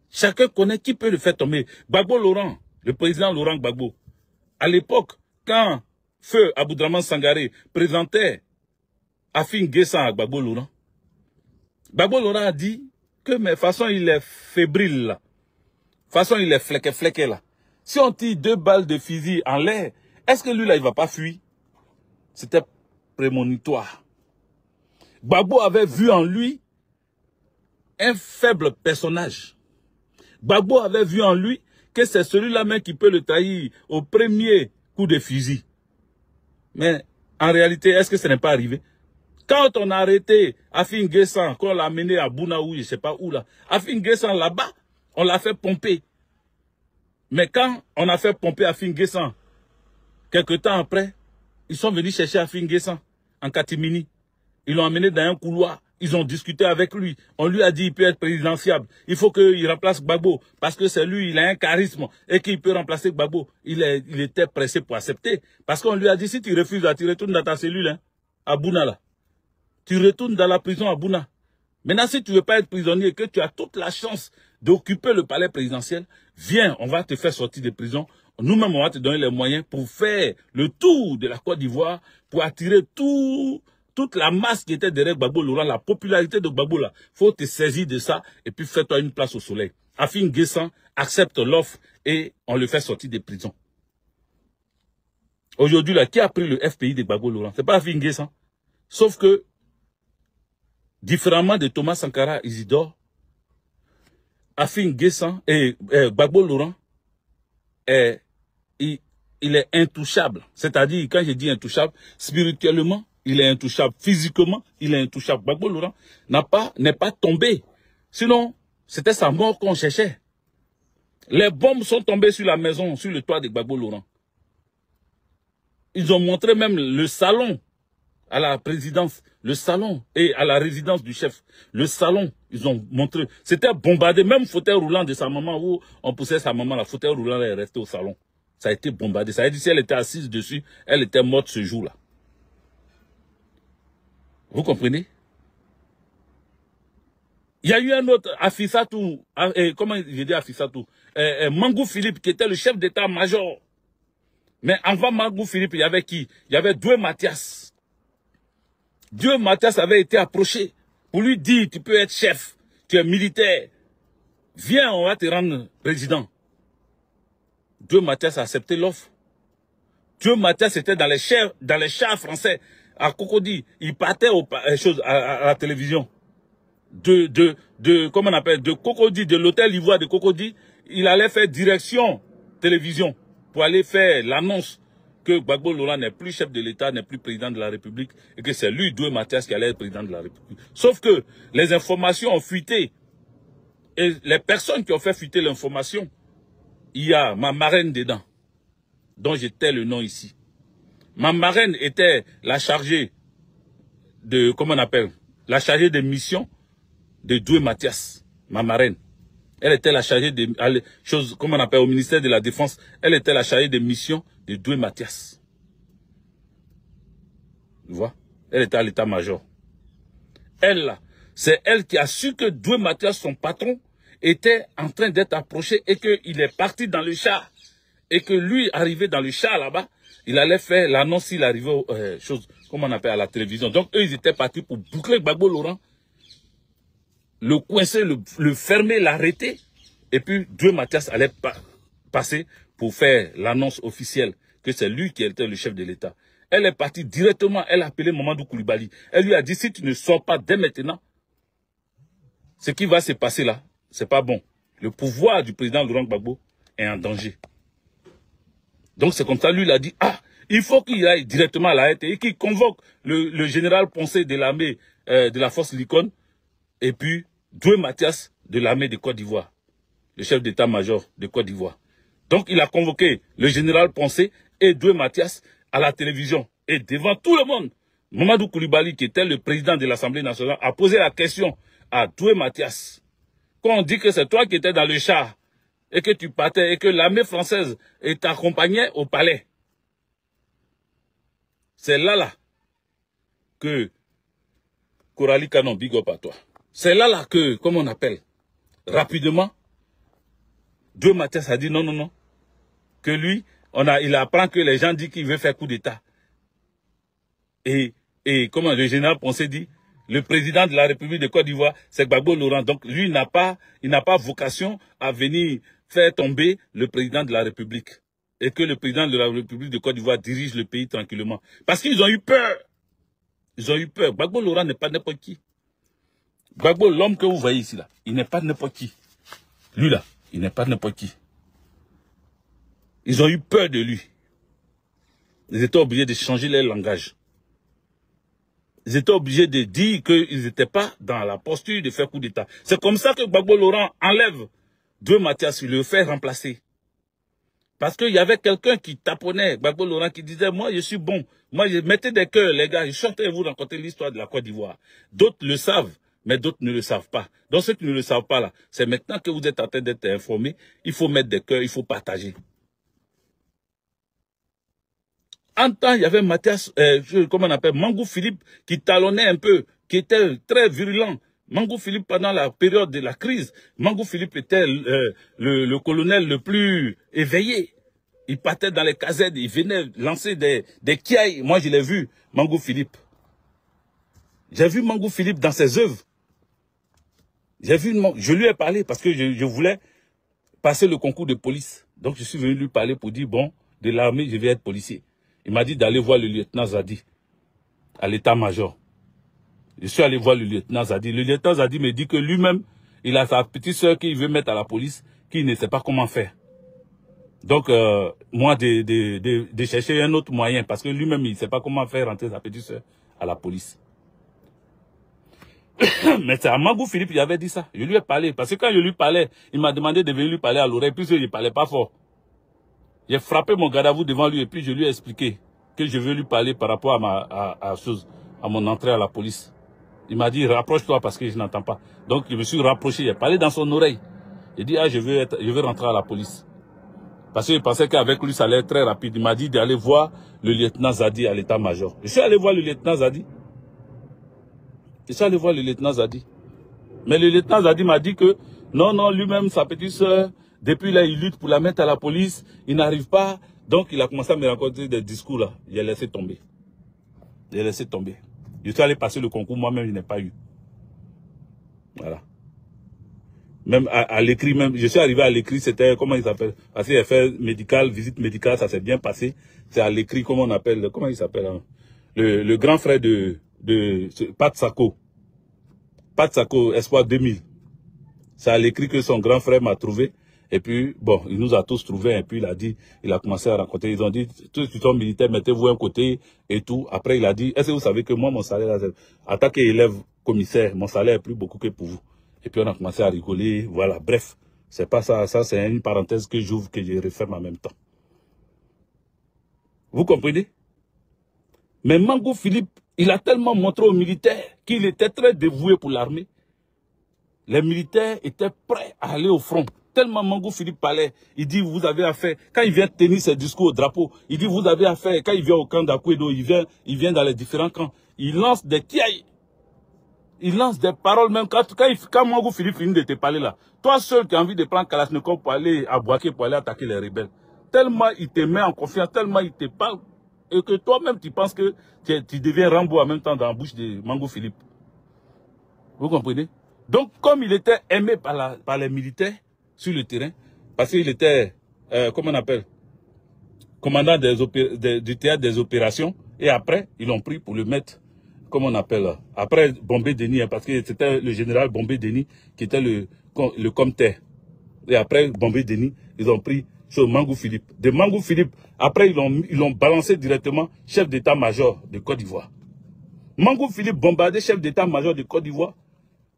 Chacun connaît qui peut le faire tomber. Gbagbo Laurent, le président Laurent Gbagbo, à l'époque, quand Feu Aboudraman Sangaré présentait Afin Guessan à Gbagbo Laurent a dit que, mais de toute façon, il est fébrile là. De toute façon, il est flequé là. Si on tire 2 balles de fusil en l'air, est-ce que lui là, il va pas fuir? C'était prémonitoire. Gbagbo avait vu en lui un faible personnage. Gbagbo avait vu en lui que c'est celui-là même qui peut le trahir au premier coup de fusil. Mais en réalité, est-ce que ce n'est pas arrivé? Quand on a arrêté Afin Guessan, qu'on l'a amené à Bounaou, je ne sais pas où là, Afin Guessan là-bas, on l'a fait pomper. Mais quand on a fait pomper Afin Guessan, quelques temps après, ils sont venus chercher Afin Guessan en catimini. Ils l'ont amené dans un couloir. Ils ont discuté avec lui. On lui a dit qu'il peut être présidentiable. Il faut qu'il remplace Gbagbo. Parce que c'est lui, il a un charisme. Et qu'il peut remplacer Gbagbo. Il était pressé pour accepter. Parce qu'on lui a dit, si tu refuses, tu retournes dans ta cellule, hein, à Bouna là. Tu retournes dans la prison à Bouna. Maintenant, si tu ne veux pas être prisonnier et que tu as toute la chance d'occuper le palais présidentiel, viens, on va te faire sortir de prison. Nous-mêmes, on va te donner les moyens pour faire le tour de la Côte d'Ivoire, pour attirer toute la masse qui était derrière Gbagbo Laurent, la popularité de Gbagbo là. Faut te saisir de ça et puis fais-toi une place au soleil. Afin Guessan accepte l'offre et on le fait sortir des prisons. Aujourd'hui là, qui a pris le FPI de Gbagbo Laurent? C'est pas Afin Guessan. Sauf que, différemment de Thomas Sankara Isidore, Afin Guessan et Gbagbo Laurent, il est intouchable. C'est-à-dire, quand je dis intouchable, spirituellement, il est intouchable. Physiquement, il est intouchable. Gbagbo Laurent n'est pas tombé. Sinon, c'était sa mort qu'on cherchait. Les bombes sont tombées sur la maison, sur le toit de Gbagbo Laurent. Ils ont montré même le salon à la présidence, le salon et à la résidence du chef. Le salon, ils ont montré. C'était bombardé, même fauteuil roulant de sa maman où on poussait sa maman, la fauteuil roulant est resté au salon. Ça a été bombardé. Ça a dit si elle était assise dessus, elle était morte ce jour-là. Vous comprenez? Il y a eu un autre, Afissatou, comment je dis Afissatou, Mangou Philippe, qui était le chef d'état-major. Mais avant Mangou Philippe, il y avait qui? Il y avait Doué Mathias. Doué Mathias avait été approché pour lui dire, tu peux être chef, tu es militaire. Viens, on va te rendre président. Doué Mathias a accepté l'offre. Doué Mathias était dans les chars français. À Cocody, il partait à la télévision. Comment on appelle, de Cocody, de l'hôtel Ivoire de Cocody, il allait faire direction télévision pour aller faire l'annonce que Gbagbo Laurent n'est plus chef de l'État, n'est plus président de la République et que c'est lui, Doué Mathias, qui allait être président de la République. Sauf que les informations ont fuité et les personnes qui ont fait fuiter l'information, il y a ma marraine dedans, dont j'ai tais le nom ici. Ma marraine était la chargée de, comment on appelle, la chargée de mission de Doué Mathias, ma marraine. Elle était la chargée de choses, comment on appelle, au ministère de la Défense. Elle était la chargée de mission de Doué Mathias. Tu vois? Elle était à l'état-major. Elle là, c'est elle qui a su que Doué Mathias, son patron, était en train d'être approché et qu'il est parti dans le char. Et que lui, arrivé dans le char là-bas, il allait faire l'annonce s'il arrivait aux comment on appelle, à la télévision. Donc eux, ils étaient partis pour boucler Gbagbo Laurent, le coincer, le fermer, l'arrêter. Et puis Doué Mathias allait passer pour faire l'annonce officielle que c'est lui qui était le chef de l'État. Elle est partie directement, elle a appelé Mamadou Koulibaly. Elle lui a dit, si tu ne sors pas dès maintenant, ce qui va se passer là, c'est pas bon. Le pouvoir du président Laurent Gbagbo est en danger. Donc c'est comme ça, lui il a dit, ah, il faut qu'il aille directement à la RT et qu'il convoque le général Poncé de l'armée de la force Likon et puis Doué Mathias de l'armée de Côte d'Ivoire, le chef d'état-major de Côte d'Ivoire. Donc il a convoqué le général Poncé et Doué Mathias à la télévision. Et devant tout le monde, Mamadou Koulibaly, qui était le président de l'Assemblée nationale, a posé la question à Doué Mathias. Quand on dit que c'est toi qui étais dans le char, et que tu partais, et que l'armée française t'accompagnait au palais. C'est là que Coralie Canon, big up à toi. C'est là que, comme on appelle, rapidement, Deux Mathias a dit non, non, non. Que lui, il apprend que les gens disent qu'il veut faire coup d'État. Et comment le général Poncé dit, le président de la République de Côte d'Ivoire, c'est Gbagbo Laurent. Donc lui, il n'a pas vocation à venir faire tomber le président de la République. Et que le président de la République de Côte d'Ivoire dirige le pays tranquillement. Parce qu'ils ont eu peur. Ils ont eu peur. Gbagbo Laurent n'est pas n'importe qui. Gbagbo, l'homme que vous voyez ici, là, il n'est pas n'importe qui. Lui, là, il n'est pas n'importe qui. Ils ont eu peur de lui. Ils étaient obligés de changer leur langage. Ils étaient obligés de dire qu'ils n'étaient pas dans la posture de faire coup d'État. C'est comme ça que Gbagbo Laurent enlève deux Mathias, il le fait remplacer. Parce qu'il y avait quelqu'un qui taponnait Gbagbo Laurent qui disait, moi je suis bon, moi je mettais des cœurs les gars, je chantais vous raconter l'histoire de la Côte d'Ivoire. D'autres le savent, mais d'autres ne le savent pas. Donc ceux qui ne le savent pas là, c'est maintenant que vous êtes en train d'être informés, il faut mettre des cœurs, il faut partager. En temps, il y avait Mathias, comment on appelle, Mangou Philippe, qui talonnait un peu, qui était très virulent. Mangou Philippe, pendant la période de la crise, Mangou Philippe était le colonel le plus éveillé. Il partait dans les casernes, il venait lancer des kiailles. Moi, je l'ai vu, Mangou Philippe. J'ai vu Mangou Philippe dans ses œuvres. Je lui ai parlé parce que je voulais passer le concours de police. Donc, je suis venu lui parler pour dire, bon, de l'armée, je vais être policier. Il m'a dit d'aller voir le lieutenant Zadi à l'état-major. Je suis allé voir le lieutenant Zadi. Le lieutenant Zadi me dit que lui-même, il a sa petite soeur qu'il veut mettre à la police, qui ne sait pas comment faire. Donc, moi, de chercher un autre moyen, parce que lui-même, il ne sait pas comment faire rentrer sa petite soeur à la police. Mais c'est à Mangou Philippe, il avait dit ça. Je lui ai parlé, parce que quand je lui parlais, il m'a demandé de venir lui parler à l'oreille, puisque je ne parlais pas fort. J'ai frappé mon garde à vous devant lui et puis je lui ai expliqué que je veux lui parler par rapport à mon entrée à la police. Il m'a dit, rapproche-toi parce que je n'entends pas. Donc je me suis rapproché, j'ai parlé dans son oreille. Il dit, ah, je veux rentrer à la police. Parce que je pensais qu'avec lui, ça allait être très rapide. Il m'a dit d'aller voir le lieutenant Zadi à l'état-major. Je suis allé voir le lieutenant Zadi. Mais le lieutenant Zadi m'a dit que, non, lui-même, sa petite soeur, depuis là, il lutte pour la mettre à la police. Il n'arrive pas. Donc, il a commencé à me raconter des discours là. J'ai laissé tomber. Je suis allé passer le concours. Moi-même, je n'ai pas eu. Voilà. Même à l'écrit, je suis arrivé à l'écrit, c'était, comment il s'appelle? Parce qu'il a fait visite médicale, ça s'est bien passé. C'est à l'écrit, comment on appelle, comment il s'appelle, hein? Le grand frère de Pat Sako, Espoir 2000. C'est à l'écrit que son grand frère m'a trouvé. Et puis, bon, il nous a tous trouvés. Et puis, il a commencé à raconter. Ils ont dit, tous qui sont militaires, mettez-vous un côté et tout. Après, il a dit, est-ce que vous savez que moi, mon salaire, en tant qu'élève commissaire, mon salaire est plus beaucoup que pour vous. Et puis, on a commencé à rigoler. Voilà, bref. C'est pas ça. Ça, c'est une parenthèse que j'ouvre, que je referme en même temps. Vous comprenez? Mais Mangou Philippe, il a tellement montré aux militaires qu'il était très dévoué pour l'armée. Les militaires étaient prêts à aller au front. Tellement Mangou Philippe parlait, il dit, vous avez affaire, quand il vient tenir ses discours au drapeau, il dit, vous avez affaire, quand il vient au camp d'Akouedo, il vient dans les différents camps, il lance des tiailles, il lance des paroles, même quand Mangou Philippe finit de te parler là, toi seul qui as envie de prendre Kalachnikov pour aller à Bouaké, pour aller attaquer les rebelles, tellement il te met en confiance, tellement il te parle, et que toi-même tu penses que tu deviens Rambo en même temps dans la bouche de Mangou Philippe. Vous comprenez? Donc, comme il était aimé par les militaires sur le terrain, parce qu'il était, comment on appelle, commandant du théâtre des opérations, et après, ils l'ont pris pour le mettre, comment on appelle, après Bombé Denis, parce que c'était le général Bombé Denis qui était le comté. Et après Bombé Denis, ils ont pris sur Mangou Philippe. De Mangou Philippe, après, ils l'ont balancé directement chef d'état-major de Côte d'Ivoire. Mangou Philippe bombardé chef d'état-major de Côte d'Ivoire.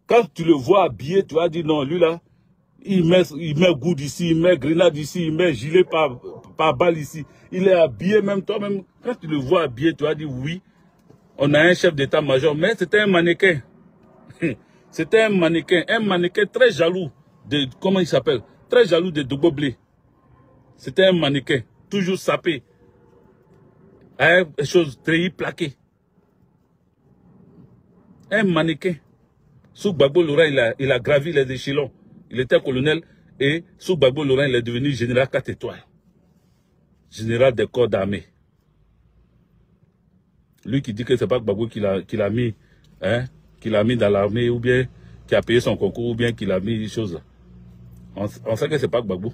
Quand tu le vois habillé, tu vas dire non, lui là, il met goude ici, il met grenade ici, il met gilet par balle ici. Il est habillé même toi-même. Quand tu le vois habillé, tu vas dire oui, on a un chef d'état-major, mais c'était un mannequin. C'était un mannequin très jaloux de, comment il s'appelle? Très jaloux de Dogo Blé. C'était un mannequin, toujours sapé. À une chose très plaquée. Un mannequin. Sous Gbagbo Laurent, il a gravi les échelons. Il était colonel Et sous Gbagbo Laurent, il est devenu général 4 étoiles. Général des corps d'armée. Lui qui dit que c'est pas Gbagbo qui l'a mis, hein, qui l'a mis dans l'armée, ou bien qui a payé son concours, ou bien qui l'a mis des choses là. On sait que c'est pas Gbagbo.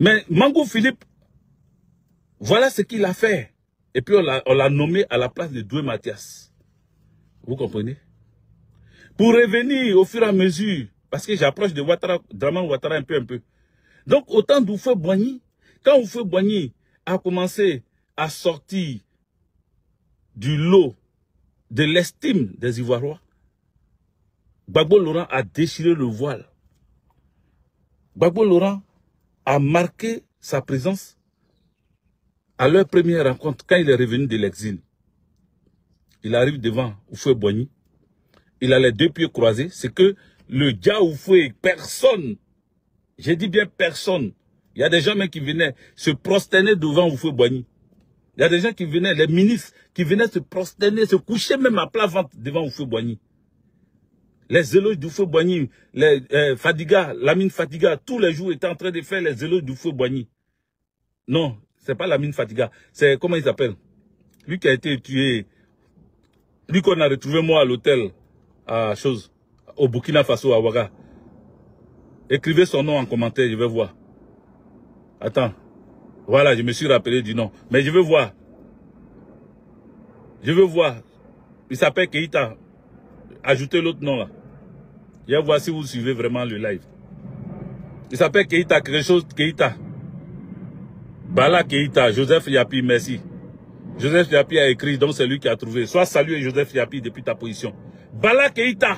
Mais Mangou Philippe, voilà ce qu'il a fait. Et puis on l'a nommé à la place de Doué Mathias. Vous comprenez? Pour revenir au fur et à mesure, parce que j'approche de Ouattara, Draman Ouattara un peu. Donc autant d'Houphouët-Boigny, quand Houphouët-Boigny a commencé à sortir du lot de l'estime des Ivoiriens, Gbagbo Laurent a déchiré le voile. Gbagbo Laurent a marqué sa présence à leur première rencontre quand il est revenu de l'exil. Il arrive devant Houphouët-Boigny. Il a les deux pieds croisés. C'est que le Dja Houphouët, personne, j'ai dit bien personne. Il y a des gens même qui venaient se prosterner devant Houphouët-Boigny. Il y a des gens qui venaient, les ministres, qui venaient se prosterner, se coucher même à plat ventre devant Houphouët-Boigny. Les éloges d'Houphouët-Boigny, les Fadiga, Lamine Fadiga, tous les jours étaient en train de faire les éloges d'Houphouët-Boigny. Non, c'est pas Lamine Fadiga, c'est, comment il s'appelle? Lui qui a été tué, lui qu'on a retrouvé moi à l'hôtel, au Burkina Faso, à Ouaga. Écrivez son nom en commentaire, je vais voir. Attends. Voilà, je me suis rappelé du nom. Mais je veux voir. Je veux voir. Il s'appelle Keïta. Ajoutez l'autre nom là. Je vais voir si vous suivez vraiment le live. Il s'appelle Keïta, quelque chose Keïta. Bala Keïta, Joseph Yapi, merci. Joseph Yapi a écrit, donc c'est lui qui a trouvé. Sois salué Joseph Yapi depuis ta position. Bala Keïta.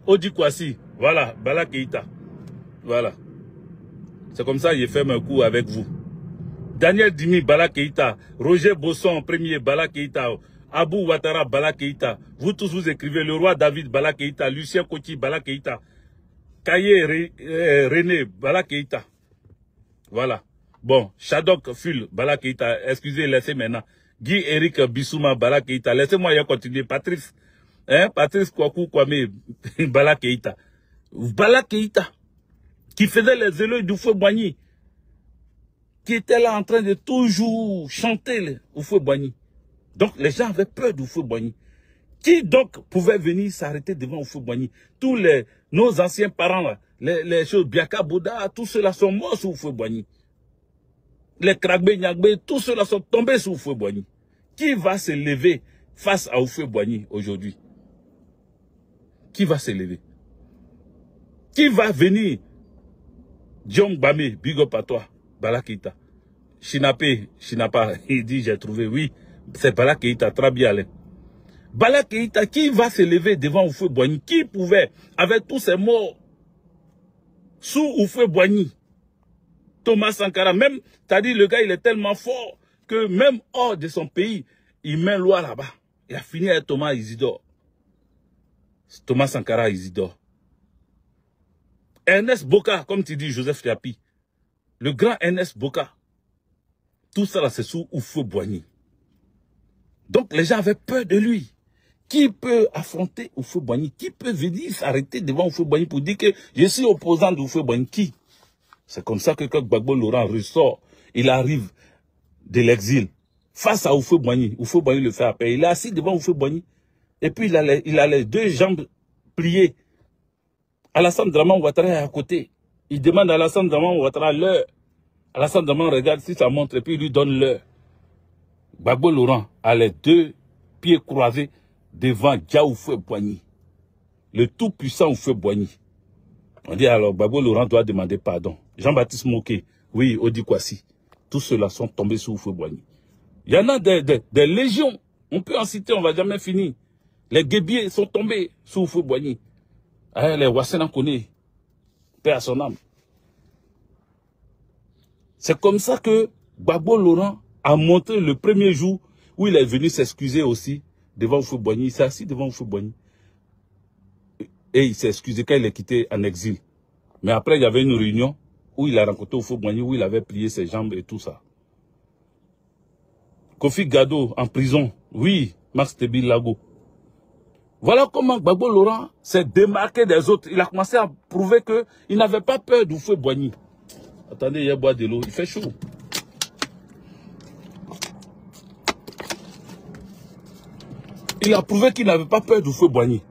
Odi Kwasi. Voilà, Bala Keïta. Voilà. C'est comme ça que j'ai fait un coup avec vous. Daniel Dimi, Bala Keïta. Roger Bosson, premier, Bala Keïta. Abou Ouattara, Bala Keïta. Vous tous vous écrivez. Le roi David, Bala Keïta. Lucien Koti, Bala Keïta. Kaye René, Bala Keïta. Voilà. Bon, Shadok Ful, Bala Keïta. Excusez, laissez maintenant. Guy Eric Bissouma, Bala Keïta. Laissez-moi y continuer. Patrice, hein, Patrice Kwaku Kwame, Bala Keïta. Bala Keïta. Qui faisait les éloges d'Houphouët-Boigny. Qui était là en train de toujours chanter Houphouët-Boigny. Donc les gens avaient peur d'Houphouët-Boigny. Qui donc pouvait venir s'arrêter devant Houphouët-Boigny? Tous nos anciens parents là, les choses, Biaka Bouda, tous ceux-là sont morts sous Houphouët-Boigny. Les Kragbe Nyagbe, tous ceux-là sont tombés sous Houphouët-Boigny. Qui va se lever face à Houphouët-Boigny aujourd'hui? Qui va se lever? Qui va venir? Diom Bame, big up à toi, Bala Keïta. Chinapa, il dit j'ai trouvé, oui, c'est Bala Keïta, très bien. Bala Keïta, qui va se lever devant Houphouët-Boigny? Qui pouvait, avec tous ces morts, sous Houphouët-Boigny? Thomas Sankara, même, t'as dit, le gars, il est tellement fort que même hors de son pays, il met loi là-bas. Il a fini avec Thomas Isidore. Thomas Sankara Isidore. Ernest Boka, comme tu dis, Joseph Yapi. Le grand Ernest Boka. Tout ça là, c'est sous Houphouët-Boigny. Donc les gens avaient peur de lui. Qui peut affronter Houphouët-Boigny? Qui peut venir s'arrêter devant Houphouët-Boigny pour dire que je suis opposant de Houphouët-Boigny? Qui? C'est comme ça que quand Gbagbo Laurent ressort, il arrive de l'exil face à Houphouët-Boigny. Houphouët-Boigny le fait appel. Il est assis devant Houphouët-Boigny. Et puis il a les deux jambes pliées. Alassane Draman Ouattara est à côté. Il demande à Alassane Draman Ouattara l'heure. Alassane Draman regarde si ça montre et puis il lui donne l'heure. Gbagbo Laurent a les deux pieds croisés devant Dja Houphouët-Boigny. Le tout-puissant Houphouët-Boigny. On dit alors Gbagbo Laurent doit demander pardon. Jean-Baptiste Moké, oui, Odi Kwasi. Tous ceux-là sont tombés sous Houphouët-Boigny. Il y en a des légions. On peut en citer, on ne va jamais finir. Les Guébiers sont tombés sous Houphouët-Boigny. Les Wassena connaît, paix à son âme. C'est comme ça que Gbagbo Laurent a montré le premier jour où il est venu s'excuser aussi devant Houphouët-Boigny. Il s'est assis devant Houphouët-Boigny. Et il s'est excusé quand il est quitté en exil. Mais après, il y avait une réunion où il a rencontré Houphouët-Boigny, où il avait plié ses jambes et tout ça. Kofi Gado en prison. Oui, Max Tebi Lago. Voilà comment Gbagbo Laurent s'est démarqué des autres. Il a commencé à prouver qu'il n'avait pas peur d'Houphouët-Boigny. Attendez, il y a boire de l'eau, il fait chaud. Il a prouvé qu'il n'avait pas peur d'Houphouët-Boigny.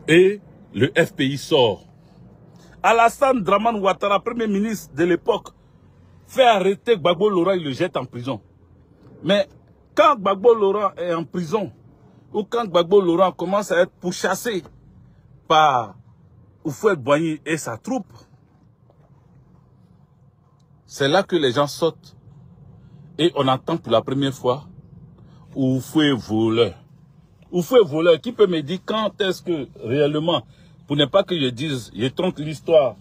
Et le FPI sort. Alassane Dramane Ouattara, premier ministre de l'époque, fait arrêter Gbagbo Laurent, il le jette en prison. Mais quand Gbagbo Laurent est en prison, ou quand Gbagbo Laurent commence à être pourchassé par Houphouët-Boigny et sa troupe, c'est là que les gens sortent et on entend pour la première fois Houphouët voleur. Houphouët voleur, qui peut me dire quand est-ce que réellement, pour ne pas que je dise, je tronque l'histoire,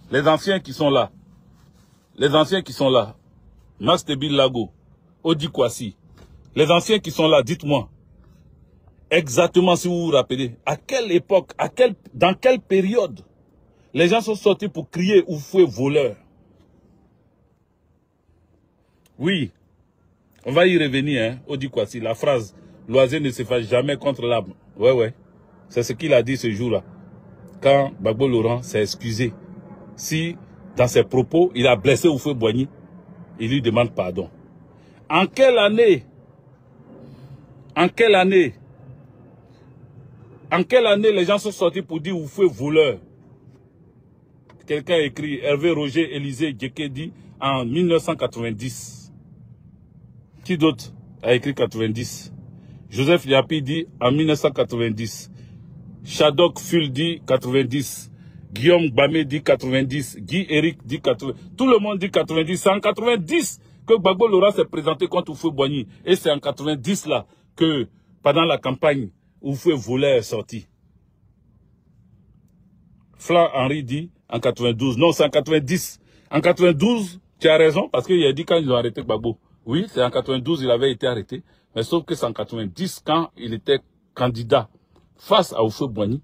les anciens qui sont là, Max Tebil Lago, Odi Kwasi, les anciens qui sont là, dites-moi, exactement si vous vous rappelez, à quelle époque, dans quelle période, les gens sont sortis pour crier Houphouët voleur. Oui, on va y revenir, hein, Odi Kwasi, la phrase, l'oiseau ne se fâche jamais contre l'arbre. Ouais, c'est ce qu'il a dit ce jour-là, quand Gbagbo Laurent s'est excusé. Si, dans ses propos, il a blessé Houphouët-Boigny, il lui demande pardon. En quelle année les gens sont sortis pour dire Houphouët voleur? Quelqu'un a écrit, Hervé Roger Élisée Djeke dit en 1990. Qui d'autre a écrit 90? Joseph Yapi dit en 1990. Shadok Ful dit 90. Guillaume Gbamé dit 90. Guy Eric dit 80. Tout le monde dit 90. C'est en 90 que Gbagbo Laurent s'est présenté contre Houphouët-Boigny. Et c'est en 90 là que, pendant la campagne, Houphouët voleur est sorti. Flan Henry dit en 92. Non, c'est en 90. En 92, tu as raison, parce qu'il a dit quand ils ont arrêté Gbagbo. Oui, c'est en 92, il avait été arrêté. Mais sauf que c'est en 90, quand il était candidat face à Houphouët-Boigny,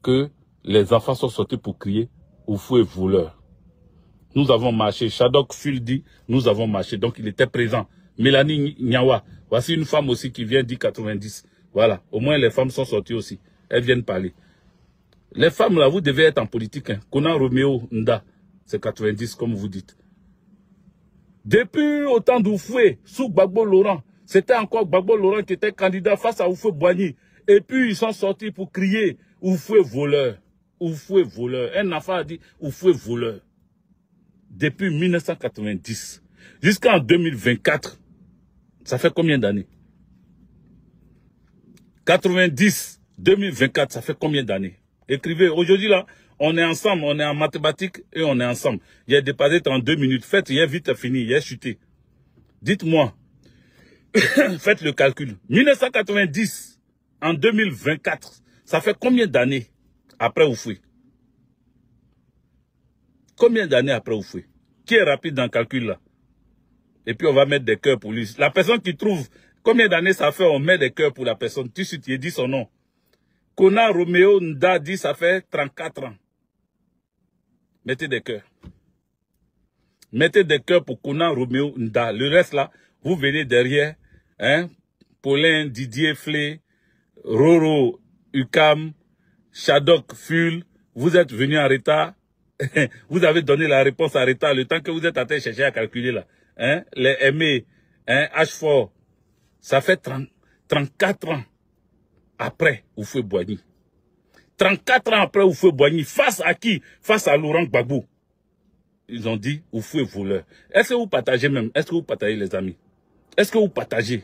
que les enfants sont sortis pour crier Houphouët voleur. Nous avons marché. Shadok Ful dit, nous avons marché. Donc il était présent. Mélanie Nyawa, voici une femme aussi qui vient dire 90. Voilà, au moins les femmes sont sorties aussi. Elles viennent parler. Les femmes là, vous devez être en politique. Hein. Conan Roméo Nda, c'est 90 comme vous dites. Depuis au temps d'Houphouët, sous Gbagbo Laurent, c'était encore Gbagbo Laurent qui était candidat face à Houphouët-Boigny. Et puis ils sont sortis pour crier Houphouët voleur. Houphouët voleur. Un enfant a dit Houphouët voleur. Depuis 1990 jusqu'en 2024, ça fait combien d'années? 90, 2024, ça fait combien d'années? Écrivez. Aujourd'hui là, on est ensemble, on est en mathématiques et on est ensemble. Il a dépassé en 2 minutes. Faites, il est vite fini, il est chuté. Dites-moi, faites le calcul. 1990 en 2024, ça fait combien d'années après Houphouët? Combien d'années après Houphouët? Qui est rapide dans le calcul là? Et puis on va mettre des cœurs pour lui. La personne qui trouve combien d'années ça fait, on met des cœurs pour la personne. Tout de suite, il dit son nom. Conan Roméo Nda dit ça fait 34 ans. Mettez des cœurs. Mettez des cœurs pour Conan Roméo Nda. Le reste là, vous venez derrière. Hein? Paulin, Didier Flé, Roro, Ukam, Shadok Ful. Vous êtes venus en retard. Vous avez donné la réponse en retard. Le temps que vous êtes en train de chercher à calculer là. Hein? Les aimés, hein? H4. Ça fait 34 ans après Houphouët-Boigny. 34 ans après Houphouët-Boigny. Face à qui? Face à Laurent Gbagbo. Ils ont dit Houphouët voleur. Est-ce que vous partagez même? Est-ce que vous partagez les amis? Est-ce que vous partagez?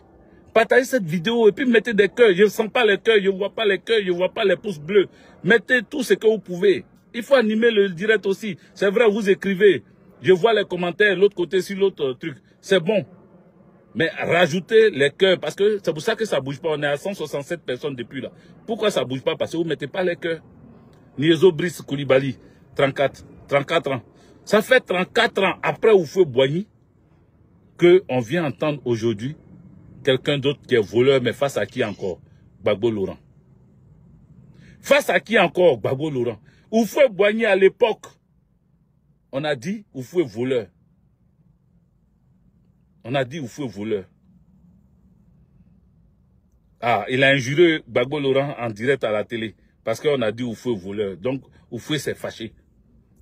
Partagez cette vidéo et puis mettez des cœurs. Je ne sens pas les cœurs, je ne vois pas les cœurs, je ne vois pas les pouces bleus. Mettez tout ce que vous pouvez. Il faut animer le direct aussi. C'est vrai, vous écrivez. Je vois les commentaires, l'autre côté sur l'autre truc. C'est bon. Mais rajoutez les cœurs, parce que c'est pour ça que ça ne bouge pas. On est à 167 personnes depuis là. Pourquoi ça ne bouge pas? Parce que vous ne mettez pas les cœurs. Niezo Brice Koulibaly, 34 ans. Ça fait 34 ans après Houphouët-Boigny qu'on vient entendre aujourd'hui quelqu'un d'autre qui est voleur, mais face à qui encore? Gbagbo Laurent. Face à qui encore? Gbagbo Laurent. Houphouët-Boigny à l'époque, on a dit Houphouët voleur. On a dit Houphouët voleur. Ah, il a injuré Gbagbo Laurent en direct à la télé. Parce qu'on a dit Oufoué voleur. Donc, Oufoué s'est fâché.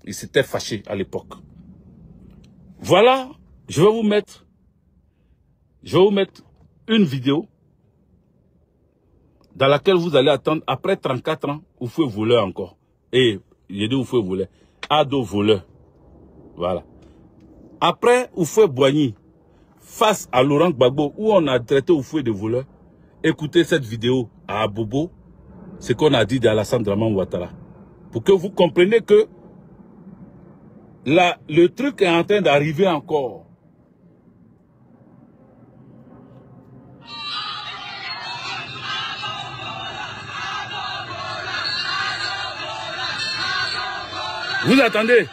Il s'était fâché à l'époque. Voilà, je vais vous mettre une vidéo dans laquelle vous allez attendre, après 34 ans, Oufoué voleur encore. Et, j'ai dit Oufoué voleur. Ado voleur. Voilà. Après Oufoué Boigny, face à Laurent Gbagbo, où on a traité Oufoué de voleur, écoutez cette vidéo à Abobo, ce qu'on a dit d'Alassane Draman Ouattara. Pour que vous compreniez que là, le truc est en train d'arriver encore. Vous attendez?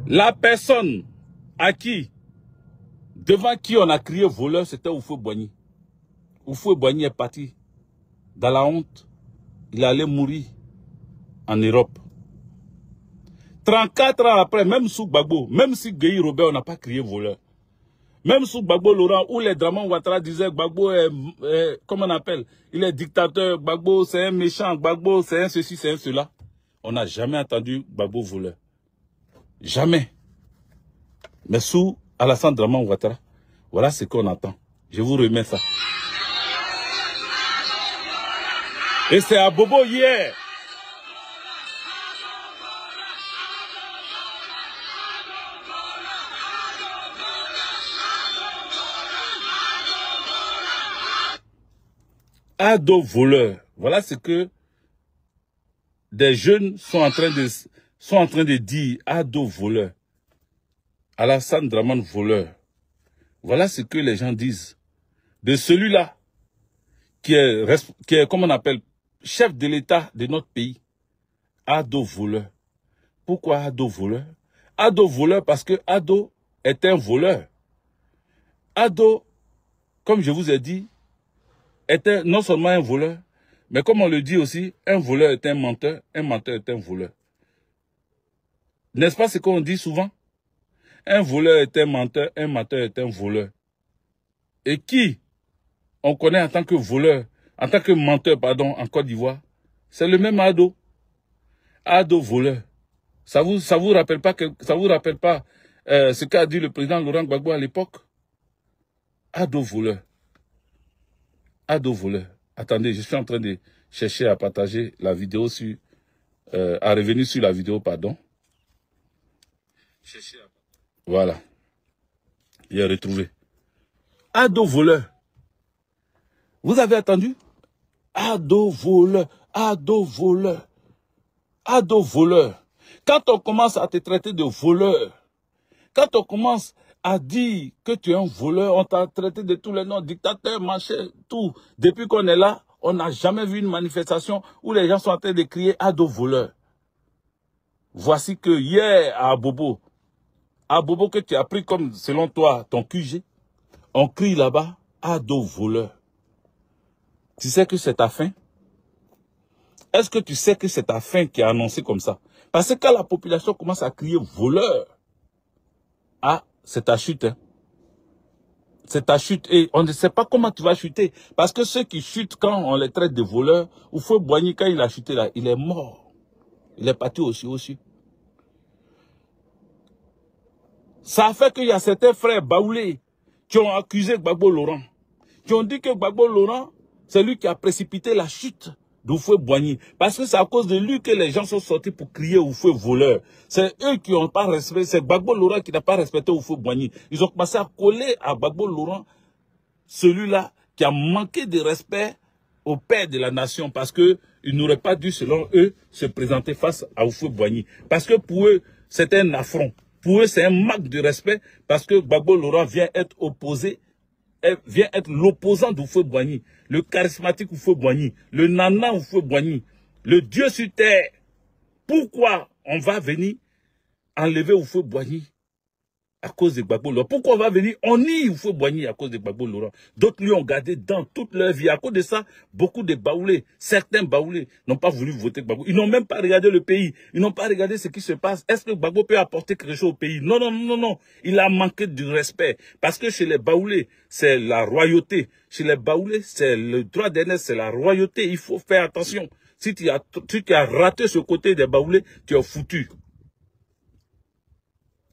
La personne devant qui on a crié voleur, c'était Oufoué Boigny. Oufoué Boigny est parti dans la honte. Il allait mourir en Europe. 34 ans après, même sous Gbagbo, même si Gueye Robert, on n'a pas crié voleur. Même sous Gbagbo Laurent, où les Draman Ouattara disaient Gbagbo est, comment on appelle, il est dictateur, Gbagbo c'est un méchant, Gbagbo c'est un ceci, c'est un cela. On n'a jamais entendu Gbagbo voleur. Jamais. Mais sous Alassane Draman Ouattara, voilà ce qu'on entend. Je vous remets ça. Et c'est à Bobo hier. Ado voleur. Voilà ce que des jeunes sont en train de dire. Ado voleur. Alassane Draman voleur. Voilà ce que les gens disent de celui-là qui est, comme on appelle, chef de l'État de notre pays. Ado voleur. Pourquoi Ado voleur? Ado voleur parce que Ado est un voleur. Ado, comme je vous ai dit, était non seulement un voleur, mais comme on le dit aussi, un voleur est un menteur est un voleur. N'est-ce pas ce qu'on dit souvent? Un voleur est un menteur est un voleur. Et qui on connaît en tant que voleur, en tant que menteur, pardon, en Côte d'Ivoire? C'est le même Ado. Ado voleur. Ça vous rappelle pas ce qu'a dit le président Laurent Gbagbo à l'époque? Ado voleur. Ado voleur. Attendez, je suis en train de chercher à partager la vidéo sur... à revenir sur la vidéo, pardon. Voilà. J'ai retrouvé. Ado voleur. Vous avez entendu? Ado voleur. Ado voleur. Ado voleur. Quand on commence à te traiter de voleur, quand on commence à dire que tu es un voleur, on t'a traité de tous les noms, dictateur, machin, tout. Depuis qu'on est là, on n'a jamais vu une manifestation où les gens sont en train de crier Ado voleur. Voici que hier, à Abobo que tu as pris comme, selon toi, ton QG, on crie là-bas Ado voleur. Tu sais que c'est ta fin? Est-ce que tu sais que c'est ta fin qui est annoncée comme ça? Parce que quand la population commence à crier voleur, ah, c'est ta chute. Hein. C'est ta chute. Et on ne sait pas comment tu vas chuter. Parce que ceux qui chutent quand on les traite de voleurs, Oufoué Boigny, quand il a chuté là, il est mort. Il est parti aussi. Ça a fait qu'il y a certains frères baoulés qui ont accusé Gbagbo Laurent. Qui ont dit que Gbagbo Laurent, c'est lui qui a précipité la chute d'Oufoué Boigny. Parce que c'est à cause de lui que les gens sont sortis pour crier Oufoué voleur. C'est eux qui n'ont pas respecté. C'est Gbagbo Laurent qui n'a pas respecté Oufoué Boigny. Ils ont commencé à coller à Gbagbo Laurent, celui-là qui a manqué de respect au père de la nation. Parce qu'il n'aurait pas dû, selon eux, se présenter face à Oufoué Boigny. Parce que pour eux, c'est un affront. Pour eux, c'est un manque de respect. Parce que Gbagbo Laurent vient être opposé, vient être l'opposant d'Oufoué Boigny, le charismatique Oufoué Boigny, le nana Oufoué Boigny, le Dieu sur terre. Pourquoi on va venir enlever Oufoué Boigny à cause de Gbagbo Laurent. Pourquoi on va venir? On nie Houphouët-Boigny à cause de Gbagbo Laurent. D'autres lui ont gardé dans toute leur vie. À cause de ça, beaucoup de Baoulés, certains Baoulés n'ont pas voulu voter Gbagbo. Ils n'ont même pas regardé le pays. Ils n'ont pas regardé ce qui se passe. Est-ce que Gbagbo peut apporter quelque chose au pays? Non, non, non, non. Il a manqué du respect. Parce que chez les Baoulés, c'est la royauté. Chez les Baoulés, c'est le droit d'aînesse, c'est la royauté. Il faut faire attention. Si tu as raté ce côté des Baoulés, tu es foutu.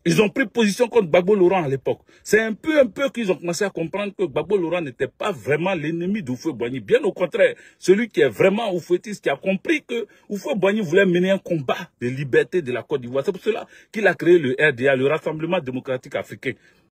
Ils ont pris position contre Gbagbo Laurent à l'époque. C'est un peu qu'ils ont commencé à comprendre que Gbagbo Laurent n'était pas vraiment l'ennemi d'Houphouët-Boigny. Bien au contraire, celui qui est vraiment oufouettiste, qui a compris que Houphouët-Boigny voulait mener un combat de liberté de la Côte d'Ivoire. C'est pour cela qu'il a créé le RDA, le Rassemblement démocratique africain.